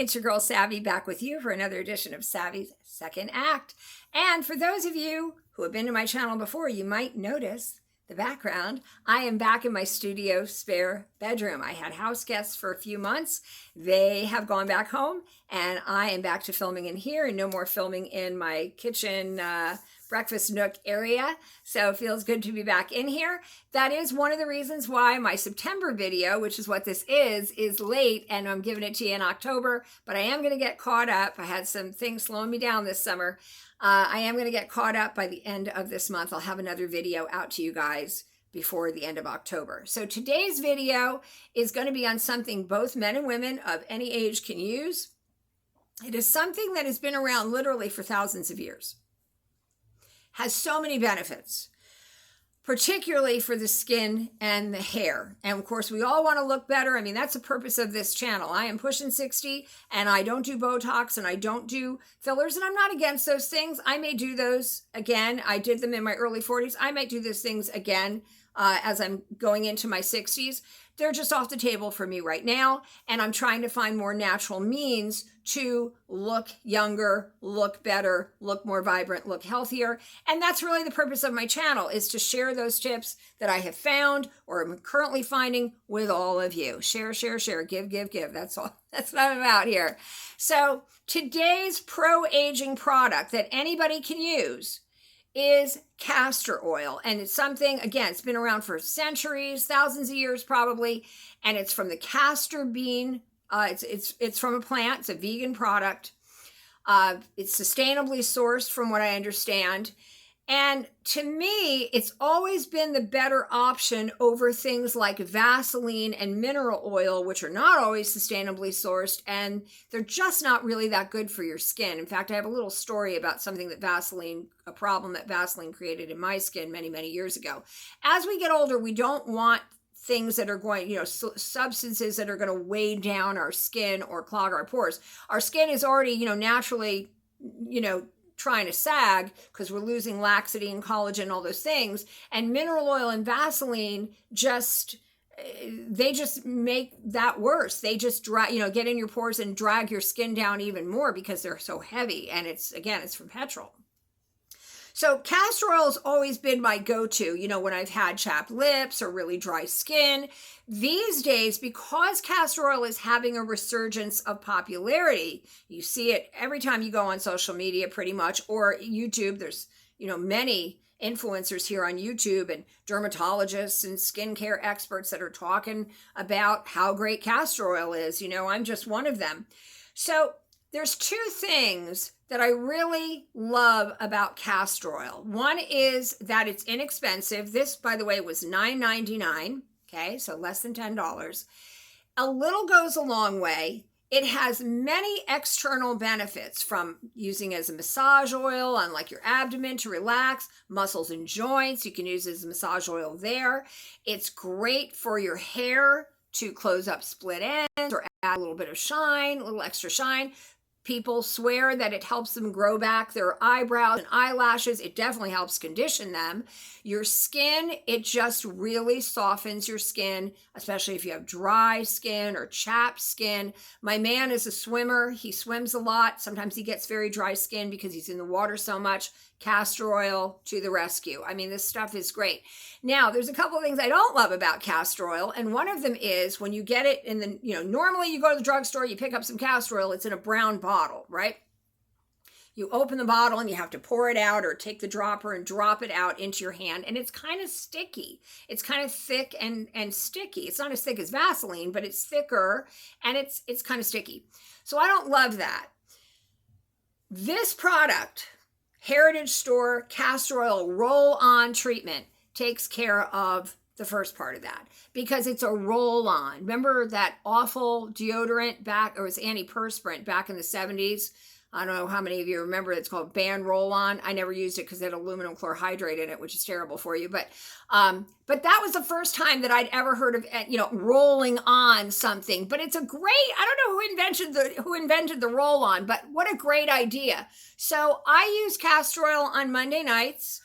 it's your girl Savvy back with you for another edition of Savvy's Second Act. And for those of you who have been to my channel before, you might notice the background. I am back in my studio spare bedroom. I had house guests for a few months. They have gone back home and I am back to filming in here and no more filming in my kitchen breakfast nook area. So it feels good to be back in here. That is one of the reasons why my September video, which is what this is late, and I'm giving it to you in October, but I am going to get caught up. I had some things slowing me down this summer. I am going to get caught up by the end of this month. I'll have another video out to you guys before the end of October. So today's video is going to be on something both men and women of any age can use. It is something that has been around literally for thousands of years. Has so many benefits, particularly for the skin and the hair. And of course, we all want to look better. I mean, that's the purpose of this channel. I am pushing 60 and I don't do Botox and I don't do fillers, and I'm not against those things. I may do those again. I did them in my early 40s. I might do those things again as I'm going into my 60s. They're just off the table for me right now. And I'm trying to find more natural means to look younger, look better, look more vibrant, look healthier. And that's really the purpose of my channel, is to share those tips that I have found or am currently finding with all of you. Share, share, share, give, give, give. That's all. That's what I'm about here. So today's pro-aging product that anybody can use is castor oil. And it's something, again, it's been around for centuries, thousands of years probably, and it's from the castor bean. It's from a plant. It's a vegan product. It's sustainably sourced from what I understand. And to me, it's always been the better option over things like Vaseline and mineral oil, which are not always sustainably sourced, and they're just not really that good for your skin. In fact, I have a little story about something that a problem that Vaseline created in my skin many, many years ago. As we get older, we don't want things that are going, substances that are going to weigh down our skin or clog our pores. Our skin is already, naturally, trying to sag because we're losing laxity and collagen, all those things. And mineral oil and Vaseline they just make that worse. They just get in your pores and drag your skin down even more because they're so heavy. And it's from petrol. So castor oil has always been my go-to, when I've had chapped lips or really dry skin. These days, because castor oil is having a resurgence of popularity, you see it every time you go on social media pretty much, or YouTube. There's, many influencers here on YouTube and dermatologists and skincare experts that are talking about how great castor oil is. I'm just one of them. So there's two things that I really love about castor oil. One is that it's inexpensive. This, by the way, was $9.99. Okay, so less than $10. A little goes a long way. It has many external benefits, from using as a massage oil on like your abdomen to relax, muscles and joints. You can use it as a massage oil there. It's great for your hair to close up split ends or add a little bit of shine, a little extra shine. People swear that it helps them grow back their eyebrows and eyelashes. It definitely helps condition them. Your skin, it just really softens your skin, especially if you have dry skin or chapped skin. My man is a swimmer. He swims a lot. Sometimes he gets very dry skin because he's in the water so much. Castor oil to the rescue. I mean, this stuff is great. Now, there's a couple of things I don't love about castor oil, and one of them is when you get it in the, normally you go to the drugstore, you pick up some castor oil, it's in a brown bottle, right? You open the bottle and you have to pour it out or take the dropper and drop it out into your hand, and it's kind of sticky. It's kind of thick and sticky. It's not as thick as Vaseline, but it's thicker and it's kind of sticky. So I don't love that. This product, Heritage Store Castor Oil Roll-on treatment, takes care of the first part of that because it's a roll-on. Remember that awful deodorant or it's antiperspirant back in the 70s? I don't know how many of you remember. It's called Band Roll-on. I never used it because it had aluminum chlorhydrate in it, which is terrible for you. But that was the first time that I'd ever heard of, rolling on something. But it's a great, I don't know who invented the roll-on, but what a great idea. So I use castor oil on Monday nights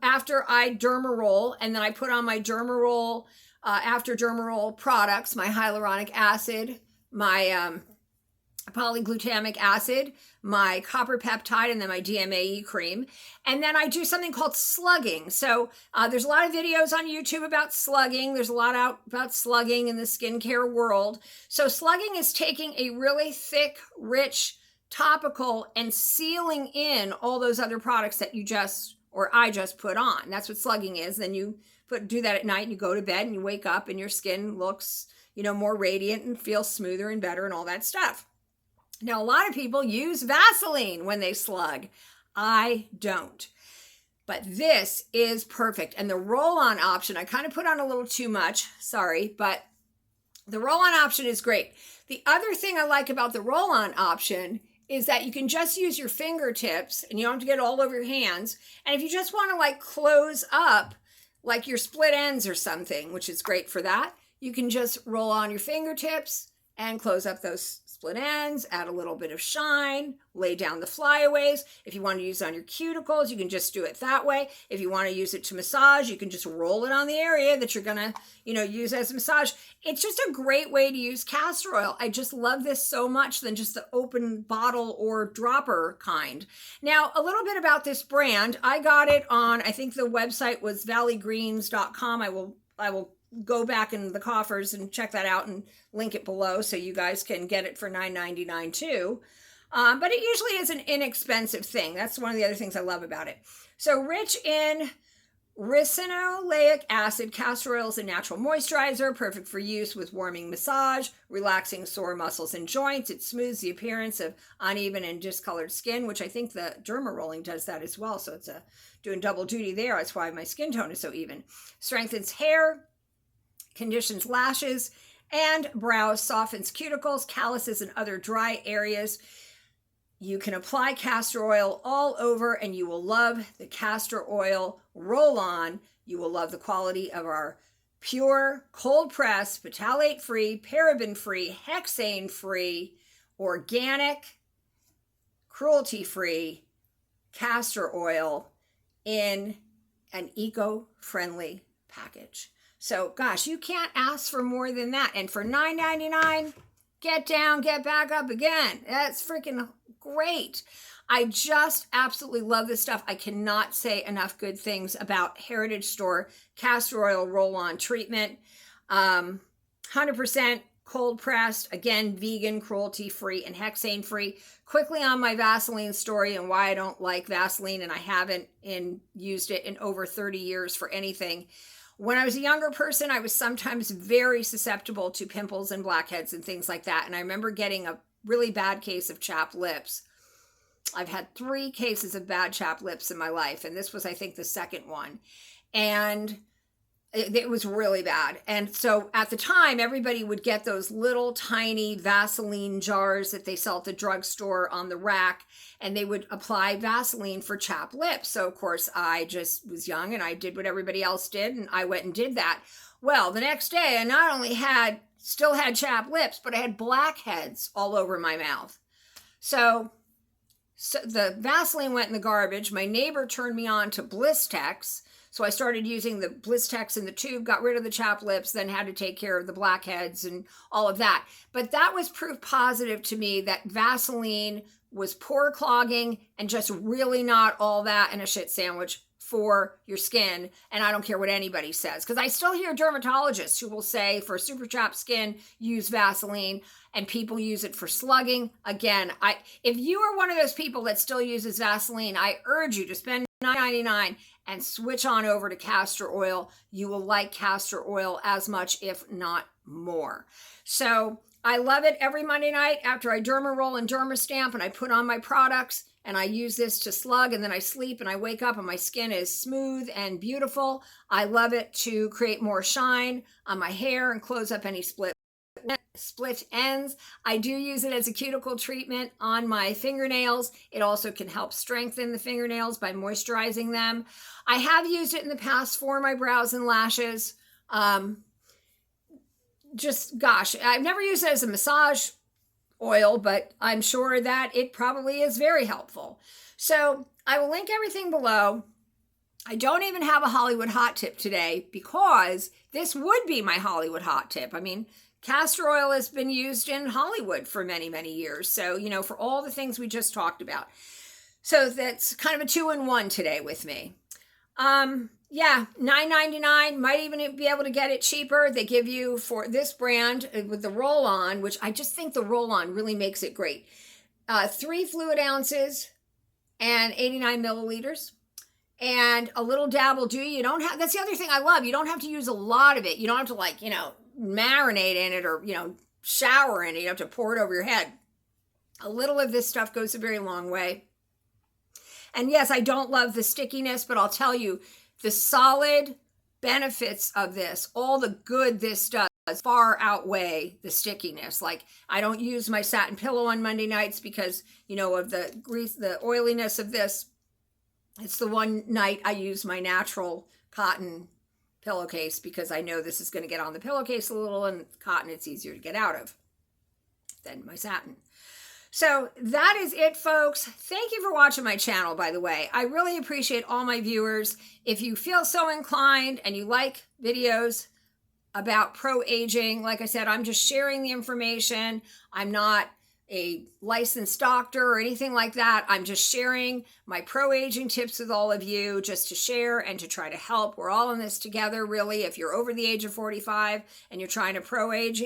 after I derma roll, and then I put on my derma roll, after derma roll products, my hyaluronic acid, my polyglutamic acid, my copper peptide, and then my DMAE cream. And then I do something called slugging. So there's a lot of videos on YouTube about slugging. There's a lot out about slugging in the skincare world. So slugging is taking a really thick, rich topical and sealing in all those other products that you just, or I just put on. That's what slugging is. Then you do that at night and you go to bed and you wake up and your skin looks, more radiant and feels smoother and better and all that stuff. Now, a lot of people use Vaseline when they slug. I don't. But this is perfect. And the roll-on option, I kind of put on a little too much, sorry, but the roll-on option is great. The other thing I like about the roll-on option is that you can just use your fingertips and you don't have to get it all over your hands. And if you just want to like close up like your split ends or something, which is great for that, you can just roll on your fingertips and close up those split ends, add a little bit of shine, lay down the flyaways. If you want to use it on your cuticles, you can just do it that way. If you want to use it to massage, you can just roll it on the area that you're going to, use as a massage. It's just a great way to use castor oil. I just love this so much than just the open bottle or dropper kind. Now, a little bit about this brand. I got it on, I think the website was valleygreens.com. I will go back in the coffers and check that out and link it below so you guys can get it for $9.99 too. But it usually is an inexpensive thing. That's one of the other things I love about it. So rich in ricinoleic acid, castor oil is a natural moisturizer, perfect for use with warming massage, relaxing sore muscles and joints. It smooths the appearance of uneven and discolored skin, which I think the derma rolling does that as well. So it's doing double duty there. That's why my skin tone is so even. Strengthens hair, conditions lashes and brows, softens cuticles, calluses, and other dry areas. You can apply castor oil all over and you will love the Castor Oil Roll-on. You will love the quality of our pure, cold-pressed, phthalate-free, paraben-free, hexane-free, organic, cruelty-free castor oil in an eco-friendly package. So, gosh, you can't ask for more than that. And for $9.99, get down, get back up again. That's freaking great. I just absolutely love this stuff. I cannot say enough good things about Heritage Store Castor Oil Roll-on treatment. 100% cold pressed, again, vegan, cruelty-free, and hexane-free. Quickly on my Vaseline story and why I don't like Vaseline, and I haven't used it in over 30 years for anything. When I was a younger person, I was sometimes very susceptible to pimples and blackheads and things like that. And I remember getting a really bad case of chapped lips. I've had 3 cases of bad chapped lips in my life. And this was, I think, the second one. And it was really bad. And so at the time, everybody would get those little tiny Vaseline jars that they sell at the drugstore on the rack, and they would apply Vaseline for chapped lips. So of course I just was young and I did what everybody else did, and I went and did that. Well, the next day I not only still had chapped lips, but I had blackheads all over my mouth. So the Vaseline went in the garbage. My neighbor turned me on to Blistex. So I started using the Blistex in the tube, got rid of the chapped lips, then had to take care of the blackheads and all of that. But that was proof positive to me that Vaseline was pore clogging and just really not all that in a shit sandwich for your skin. And I don't care what anybody says, because I still hear dermatologists who will say for super chapped skin, use Vaseline, and people use it for slugging. Again, if you are one of those people that still uses Vaseline, I urge you to spend $9.99 and switch on over to castor oil. You will like castor oil as much, if not more. So I love it every Monday night after I derma roll and derma stamp and I put on my products and I use this to slug, and then I sleep and I wake up and my skin is smooth and beautiful. I love it to create more shine on my hair and close up any split ends. I do use it as a cuticle treatment on my fingernails. It also can help strengthen the fingernails by moisturizing them. I have used it in the past for my brows and lashes. I've never used it as a massage oil, but I'm sure that it probably is very helpful. So I will link everything below. I don't even have a Hollywood hot tip today because this would be my Hollywood hot tip. I mean, Castor oil has been used in Hollywood for many, many years. So, you know, for all the things we just talked about. So that's kind of a 2-in-1 today with me. Yeah, $9.99. Might even be able to get it cheaper. They give you, for this brand with the roll-on, which I just think the roll-on really makes it great. 3 fluid ounces and 89 milliliters. And a little dab will do. You don't have, that's the other thing I love. You don't have to use a lot of it. You don't have to, like, you know, marinate in it or, you know, shower in it. You have to pour it over your head. A little of this stuff goes a very long way. And yes, I don't love the stickiness, but I'll tell you, the solid benefits of this, all the good this does, far outweigh the stickiness. Like, I don't use my satin pillow on Monday nights because, you know, of the grease, the oiliness of this. It's the one night I use my natural cotton pillowcase because I know this is going to get on the pillowcase a little, and cotton, it's easier to get out of than my satin. So that is it, folks. Thank you for watching my channel, by the way. I really appreciate all my viewers. If you feel so inclined and you like videos about pro-aging, like I said, I'm just sharing the information. I'm not a licensed doctor or anything like that. I'm just sharing my pro-aging tips with all of you, just to share and to try to help. We're all in this together, really. If you're over the age of 45 and you're trying to pro-age,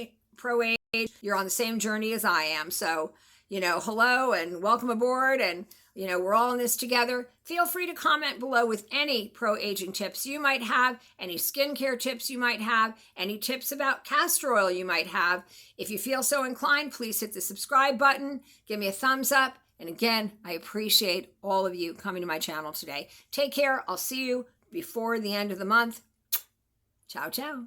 you're on the same journey as I am. So, you know, hello and welcome aboard, and, you know, we're all in this together. Feel free to comment below with any pro-aging tips you might have, any skincare tips you might have, any tips about castor oil you might have. If you feel so inclined, please hit the subscribe button, give me a thumbs up, and again, I appreciate all of you coming to my channel today. Take care. I'll see you before the end of the month. Ciao, ciao.